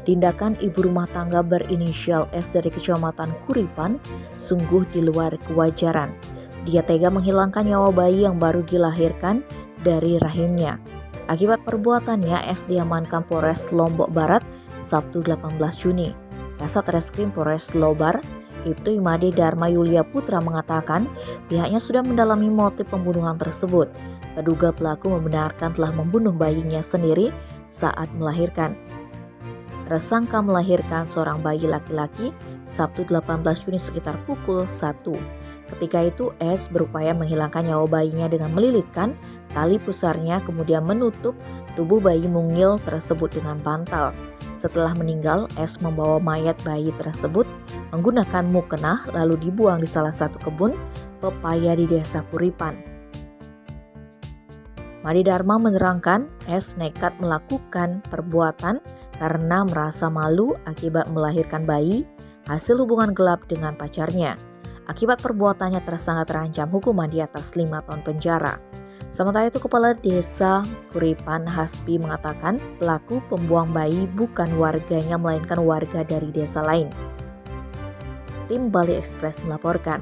Tindakan ibu rumah tangga berinisial S dari Kecamatan Kuripan sungguh di luar kewajaran. Dia tega menghilangkan nyawa bayi yang baru dilahirkan dari rahimnya. Akibat perbuatannya, S diamankan Polres Lombok Barat Sabtu 18 Juni. Kasat Reskrim Polres Lobar, Ibtu Imade Dharma Yulia Putra mengatakan pihaknya sudah mendalami motif pembunuhan tersebut. Terduga pelaku membenarkan telah membunuh bayinya sendiri saat melahirkan. Tersangka melahirkan seorang bayi laki-laki Sabtu 18 Juni sekitar pukul 1. Ketika itu S berupaya menghilangkan nyawa bayinya dengan melilitkan tali pusarnya, kemudian menutup tubuh bayi mungil tersebut dengan bantal. Setelah meninggal, S membawa mayat bayi tersebut menggunakan mukena lalu dibuang di salah satu kebun pepaya di Desa Kuripan. Made Dharma menerangkan S nekat melakukan perbuatan karena merasa malu akibat melahirkan bayi hasil hubungan gelap dengan pacarnya. Akibat perbuatannya tersangka terancam hukuman di atas 5 tahun penjara. Sementara itu Kepala Desa Kuripan Hasbi mengatakan pelaku pembuang bayi bukan warganya melainkan warga dari desa lain. Tim Bali Express melaporkan.